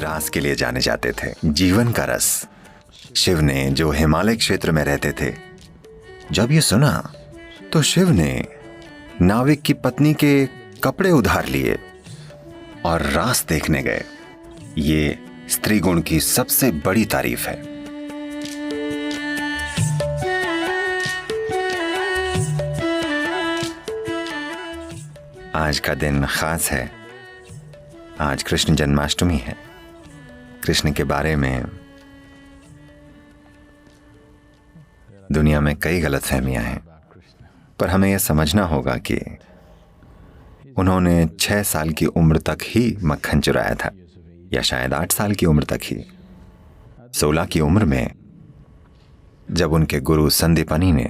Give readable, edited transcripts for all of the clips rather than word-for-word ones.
रास के लिए जाने जाते थे, जीवन का रस। शिव ने, जो हिमालय क्षेत्र में रहते थे, जब ये सुना तो शिव ने नाविक की पत्नी के कपड़े उधार लिए और रास देखने गए। ये स्त्री गुण की सबसे बड़ी तारीफ है। आज का दिन खास है। आज कृष्ण जन्माष्टमी है। कृष्ण के बारे में दुनिया में कई गलतफहमियां हैं, पर हमें यह समझना होगा कि उन्होंने 6 साल की उम्र तक ही मक्खन चुराया था, या शायद 8 साल की उम्र तक ही। 16 की उम्र में जब उनके गुरु संदीपनी ने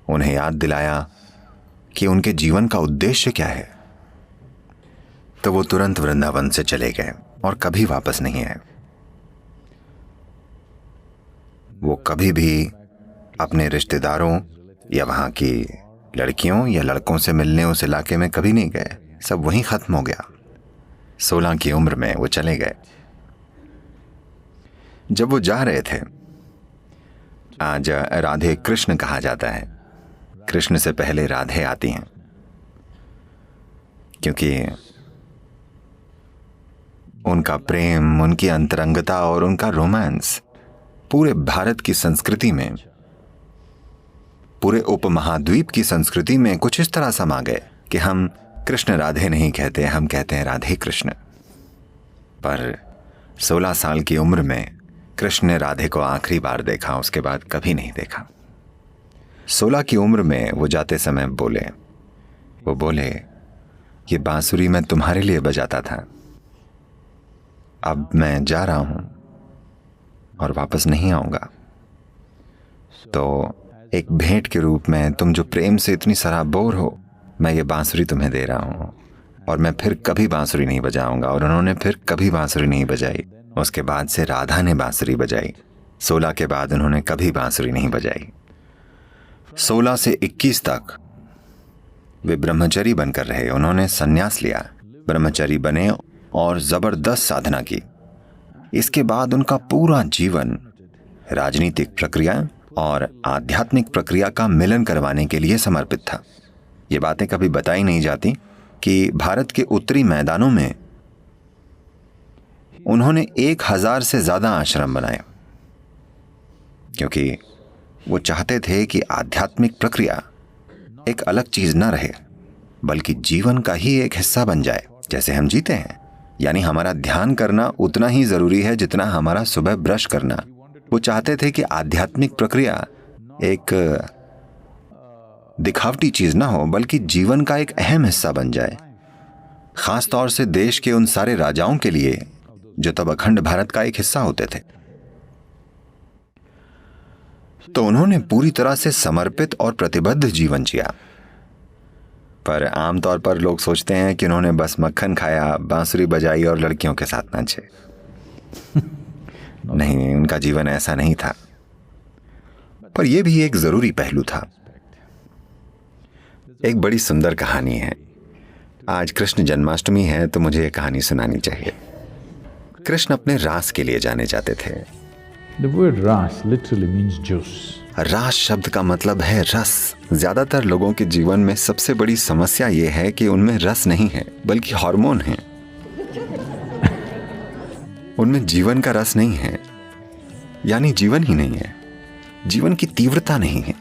उन्हें याद दिलाया कि उनके जीवन का उद्देश्य क्या है, तो वो तुरंत वृंदावन से चले गए और कभी वापस नहीं आए। वो कभी भी अपने रिश्तेदारों या वहां की लड़कियों या लड़कों से मिलने उस इलाके में कभी नहीं गए। सब वहीं खत्म हो गया। 16 की उम्र में वो चले गए। जब वो जा रहे थे, आज राधे कृष्ण कहा जाता है। कृष्ण से पहले राधे आती हैं, क्योंकि उनका प्रेम, उनकी अंतरंगता और उनका रोमांस पूरे भारत की संस्कृति में, पूरे उपमहाद्वीप की संस्कृति में कुछ इस तरह समा गए कि हम कृष्ण राधे नहीं कहते, हम कहते हैं राधे कृष्ण। पर 16 साल की उम्र में कृष्ण ने राधे को आखिरी बार देखा, उसके बाद कभी नहीं देखा। 16 की उम्र में वो जाते समय वो बोले, ये बांसुरी मैं तुम्हारे लिए बजाता था, अब मैं जा रहा हूं और वापस नहीं आऊंगा। तो एक भेंट के रूप में, तुम जो प्रेम से इतनी सराबोर हो, मैं ये बांसुरी तुम्हें दे रहा हूं और मैं फिर कभी बांसुरी नहीं बजाऊंगा। और उन्होंने फिर कभी बांसुरी नहीं बजाई। उसके बाद से राधा ने बांसुरी बजाई। 16 के बाद उन्होंने कभी बांसुरी नहीं बजाई। 16 से 21 तक वे ब्रह्मचारी बनकर रहे। उन्होंने संन्यास लिया, ब्रह्मचारी बने और जबरदस्त साधना की। इसके बाद उनका पूरा जीवन राजनीतिक प्रक्रिया और आध्यात्मिक प्रक्रिया का मिलन करवाने के लिए समर्पित था। ये बातें कभी बताई नहीं जाती कि भारत के उत्तरी मैदानों में उन्होंने 1000 से ज्यादा आश्रम बनाए, क्योंकि वो चाहते थे कि आध्यात्मिक प्रक्रिया एक अलग चीज न रहे, बल्कि जीवन का ही एक हिस्सा बन जाए। जैसे हम जीते हैं, यानी हमारा ध्यान करना उतना ही जरूरी है जितना हमारा सुबह ब्रश करना। वो चाहते थे कि आध्यात्मिक प्रक्रिया एक दिखावटी चीज ना हो, बल्कि जीवन का एक अहम हिस्सा बन जाए। खास तौर से देश के उन सारे राजाओं के लिए जो तब अखंड भारत का एक हिस्सा होते थे। तो उन्होंने पूरी तरह से समर्पित और प्रतिबद्ध जीवन जिया। पर आमतौर पर लोग सोचते हैं कि उन्होंने बस मक्खन खाया, बांसुरी बजाई और लड़कियों के साथ नाचे। नहीं, उनका जीवन ऐसा नहीं था। पर यह भी एक जरूरी पहलू था। एक बड़ी सुंदर कहानी है। आज कृष्ण जन्माष्टमी है, तो मुझे यह कहानी सुनानी चाहिए। कृष्ण अपने रास के लिए जाने जाते थे। The word ras literally means juice. रास शब्द का मतलब है रस। ज्यादातर लोगों के जीवन में सबसे बड़ी समस्या यह है कि उनमें रस नहीं है, बल्कि हार्मोन है। उनमें जीवन का रस नहीं है, यानी जीवन ही नहीं है, जीवन की तीव्रता नहीं है।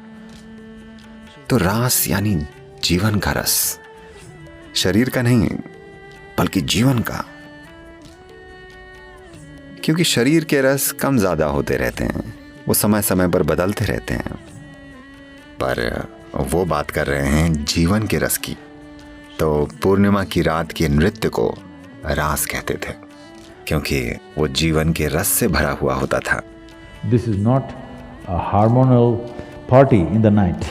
तो रास यानी जीवन का रस, शरीर का नहीं बल्कि जीवन का। क्योंकि शरीर के रस कम ज्यादा होते रहते हैं, वो समय समय पर बदलते रहते हैं। पर वो बात कर रहे हैं जीवन के रस की। तो पूर्णिमा की रात के नृत्य को रास कहते थे, क्योंकि वो जीवन के रस से भरा हुआ होता था। This is not a hormonal party in the night.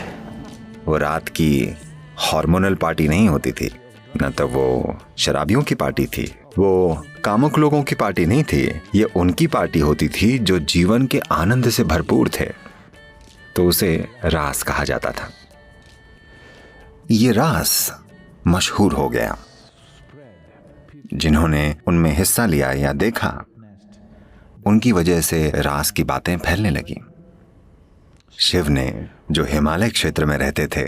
वो रात की हार्मोनल पार्टी नहीं होती थी, न तो वो शराबियों की पार्टी थी, वो कामुक लोगों की पार्टी नहीं थी। ये उनकी पार्टी होती थी जो जीवन के आनंद से भरपूर थे। तो उसे रास कहा जाता था। ये रास मशहूर हो गया। जिन्होंने उनमें हिस्सा लिया या देखा, उनकी वजह से रास की बातें फैलने लगी। शिव ने, जो हिमालय क्षेत्र में रहते थे,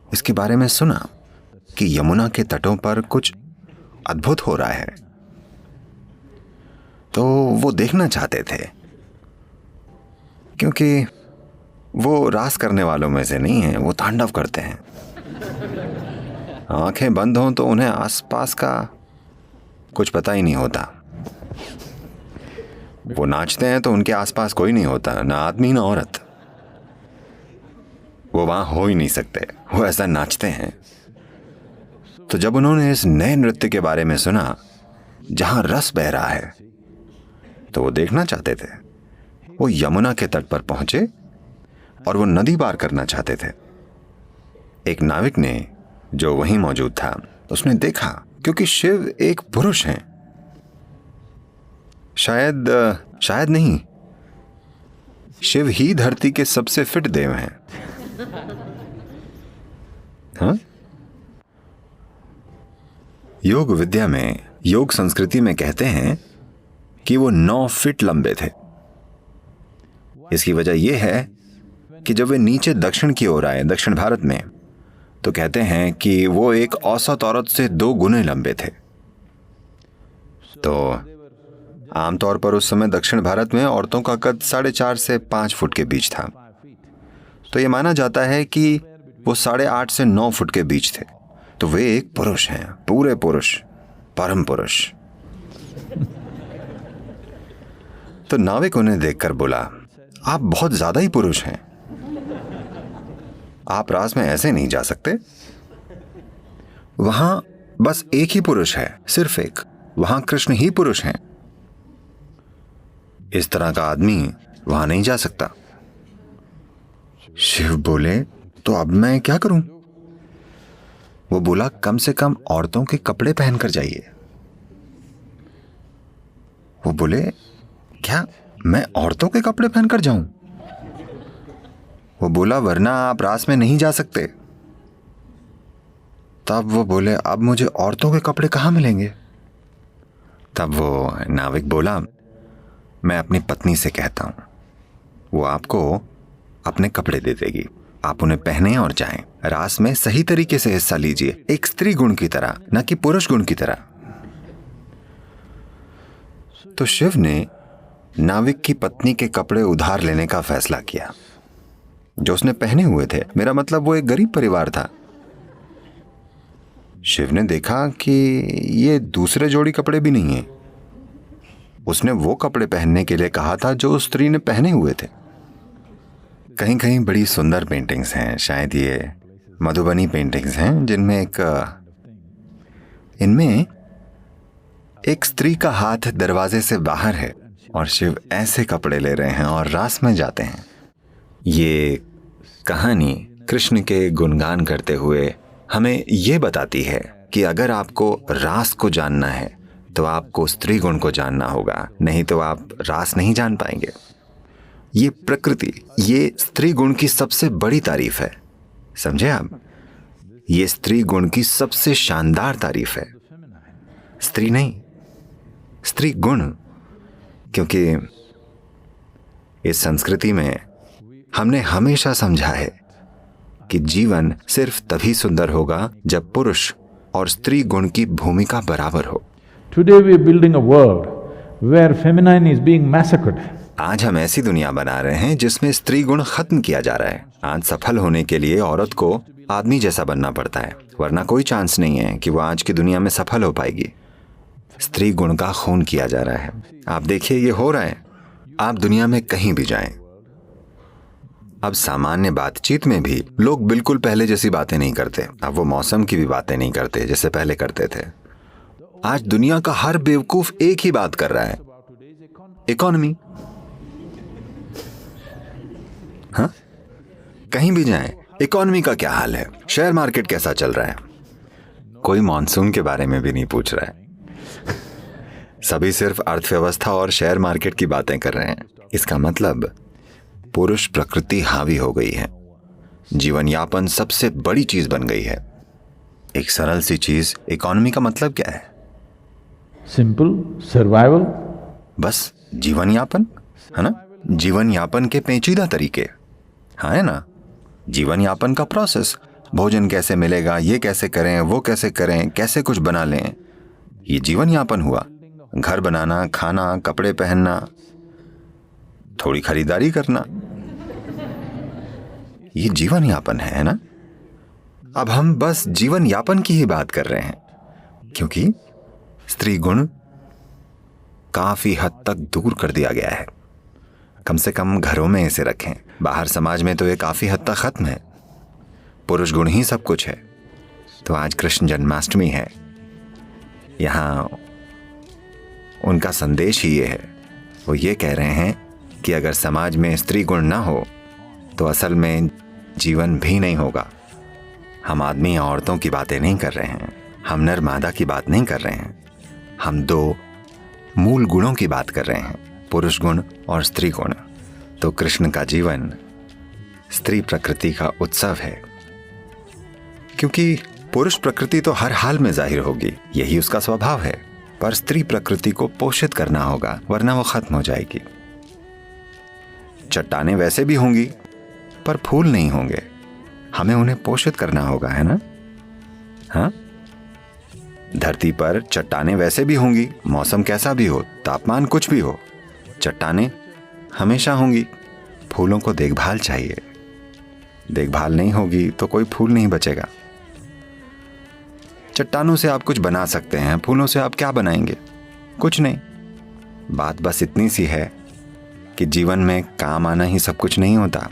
इसके बारे में सुना कि यमुना के तटों पर कुछ अद्भुत हो रहा है, तो वो देखना चाहते थे। क्योंकि वो रास करने वालों में से नहीं है, वो तांडव करते हैं। आंखें बंद हों तो उन्हें आसपास का कुछ पता ही नहीं होता। वो नाचते हैं तो उनके आसपास कोई नहीं होता, ना आदमी ना औरत। वो वहां हो ही नहीं सकते, वो ऐसा नाचते हैं। तो जब उन्होंने इस नए नृत्य के बारे में सुना जहां रस बह रहा है, तो वो देखना चाहते थे। वो यमुना के तट पर पहुंचे और वो नदी पार करना चाहते थे। एक नाविक ने, जो वहीं मौजूद था, उसने देखा, क्योंकि शिव एक पुरुष हैं। शायद नहीं, शिव ही धरती के सबसे फिट देव हैं। हाँ? योग विद्या में, योग संस्कृति में कहते हैं कि वो 9 फीट लंबे थे। इसकी वजह यह है कि जब वे नीचे दक्षिण की ओर आए, दक्षिण भारत में, तो कहते हैं कि वो एक औसत औरत से 2 गुने लंबे थे। तो आमतौर पर उस समय दक्षिण भारत में औरतों का कद 4.5 से 5 फुट के बीच था। तो ये माना जाता है कि वो 8.5 से 9 फुट के बीच थे। तो वे एक पुरुष हैं, पूरे पुरुष, परम पुरुष। तो नाविक उन्हें देखकर बोला, आप बहुत ज्यादा ही पुरुष हैं, आप रास में ऐसे नहीं जा सकते। वहां बस एक ही पुरुष है, सिर्फ एक। वहां कृष्ण ही पुरुष हैं। इस तरह का आदमी वहां नहीं जा सकता। शिव बोले, तो अब मैं क्या करूं? वो बोला, कम से कम औरतों के कपड़े पहनकर जाइए। वो बोले, क्या मैं औरतों के कपड़े पहनकर जाऊं? वो बोला, वरना आप रास में नहीं जा सकते। तब वो बोले, अब मुझे औरतों के कपड़े कहां मिलेंगे? तब वो नाविक बोला, मैं अपनी पत्नी से कहता हूं, वो आपको अपने कपड़े दे देगी। आप उन्हें पहने और जाएं। रास में सही तरीके से हिस्सा लीजिए, एक स्त्री गुण की तरह, न कि पुरुष गुण की तरह। तो शिव ने नाविक की पत्नी के कपड़े उधार लेने का फैसला किया, जो उसने पहने हुए थे। मेरा मतलब, वो एक गरीब परिवार था। शिव ने देखा कि ये दूसरे जोड़ी कपड़े भी नहीं है। उसने वो कपड़े पहनने के लिए कहा था जो उस स्त्री ने पहने हुए थे। कहीं कहीं बड़ी सुंदर पेंटिंग्स हैं, शायद ये मधुबनी पेंटिंग्स हैं, जिनमें इनमें एक स्त्री का हाथ दरवाजे से बाहर है और शिव ऐसे कपड़े ले रहे हैं और रास में जाते हैं। ये कहानी कृष्ण के गुणगान करते हुए हमें ये बताती है कि अगर आपको रास को जानना है तो आपको स्त्री गुण को जानना होगा, नहीं तो आप रास नहीं जान पाएंगे। ये प्रकृति, ये स्त्री गुण की सबसे बड़ी तारीफ है, समझे आप? ये स्त्री गुण की सबसे शानदार तारीफ है, स्त्री नहीं, स्त्री गुण। क्योंकि इस संस्कृति में हमने हमेशा समझा है कि जीवन सिर्फ तभी सुंदर होगा जब पुरुष और स्त्री गुण की भूमिका बराबर हो। Today we are building a world where feminine is being massacred. आज हम ऐसी दुनिया बना रहे हैं जिसमें स्त्री गुण खत्म किया जा रहा है। आज सफल होने के लिए औरत को आदमी जैसा बनना पड़ता है, वरना कोई चांस नहीं है कि वो आज की दुनिया में सफल हो पाएगी। स्त्री गुण का खून किया जा रहा है। आप देखिए, ये हो रहा है। आप दुनिया में कहीं भी जाएं, अब सामान्य बातचीत में भी लोग बिल्कुल पहले जैसी बातें नहीं करते। अब वो मौसम की भी बातें नहीं करते जैसे पहले करते थे। आज दुनिया का हर बेवकूफ एक ही बात कर रहा है, इकोनॉमी। हाँ, कहीं भी जाएं, इकोनॉमी का क्या हाल है, शेयर मार्केट कैसा चल रहा है। कोई मॉनसून के बारे में भी नहीं पूछ रहा है। सभी सिर्फ अर्थव्यवस्था और शेयर मार्केट की बातें कर रहे हैं। इसका मतलब पुरुष प्रकृति हावी हो गई है। जीवन यापन सबसे बड़ी चीज बन गई है। एक सरल सी चीज, इकोनॉमी का मतलब क्या है? simple survival. बस जीवन यापन, है ना? जीवन यापन के पेचीदा तरीके, हाँ है ना? जीवन यापन का प्रोसेस, भोजन कैसे मिलेगा, ये कैसे करें, वो कैसे करें, कैसे कुछ बना लें, ये जीवन यापन हुआ। घर बनाना, खाना, कपड़े पहनना, थोड़ी खरीदारी करना, ये जीवन यापन है ना? अब हम बस जीवन यापन की ही बात कर रहे हैं, क्योंकि स्त्री गुण काफी हद तक दूर कर दिया गया है। कम से कम घरों में इसे रखें, बाहर समाज में तो ये काफी हद तक खत्म है। पुरुष गुण ही सब कुछ है। तो आज कृष्ण जन्माष्टमी है, यहाँ उनका संदेश ही ये है। वो ये कह रहे हैं कि अगर समाज में स्त्री गुण ना हो तो असल में जीवन भी नहीं होगा। हम आदमी या औरतों की बातें नहीं कर रहे हैं, हम नर मादा की बात नहीं कर रहे हैं, हम दो मूल गुणों की बात कर रहे हैं, पुरुष गुण और स्त्री गुण। तो कृष्ण का जीवन स्त्री प्रकृति का उत्सव है, क्योंकि पुरुष प्रकृति तो हर हाल में जाहिर होगी, यही उसका स्वभाव है, पर स्त्री प्रकृति को पोषित करना होगा, वरना वो खत्म हो जाएगी। चट्टानें वैसे भी होंगी पर फूल नहीं होंगे, हमें उन्हें पोषित करना होगा, है ना? हाँ, धरती पर चट्टानें वैसे भी होंगी, मौसम कैसा भी हो, तापमान कुछ भी हो, चट्टानें हमेशा होंगी। फूलों को देखभाल चाहिए, देखभाल नहीं होगी तो कोई फूल नहीं बचेगा। चट्टानों से आप कुछ बना सकते हैं, फूलों से आप क्या बनाएंगे? कुछ नहीं। बात बस इतनी सी है कि जीवन में काम आना ही सब कुछ नहीं होता।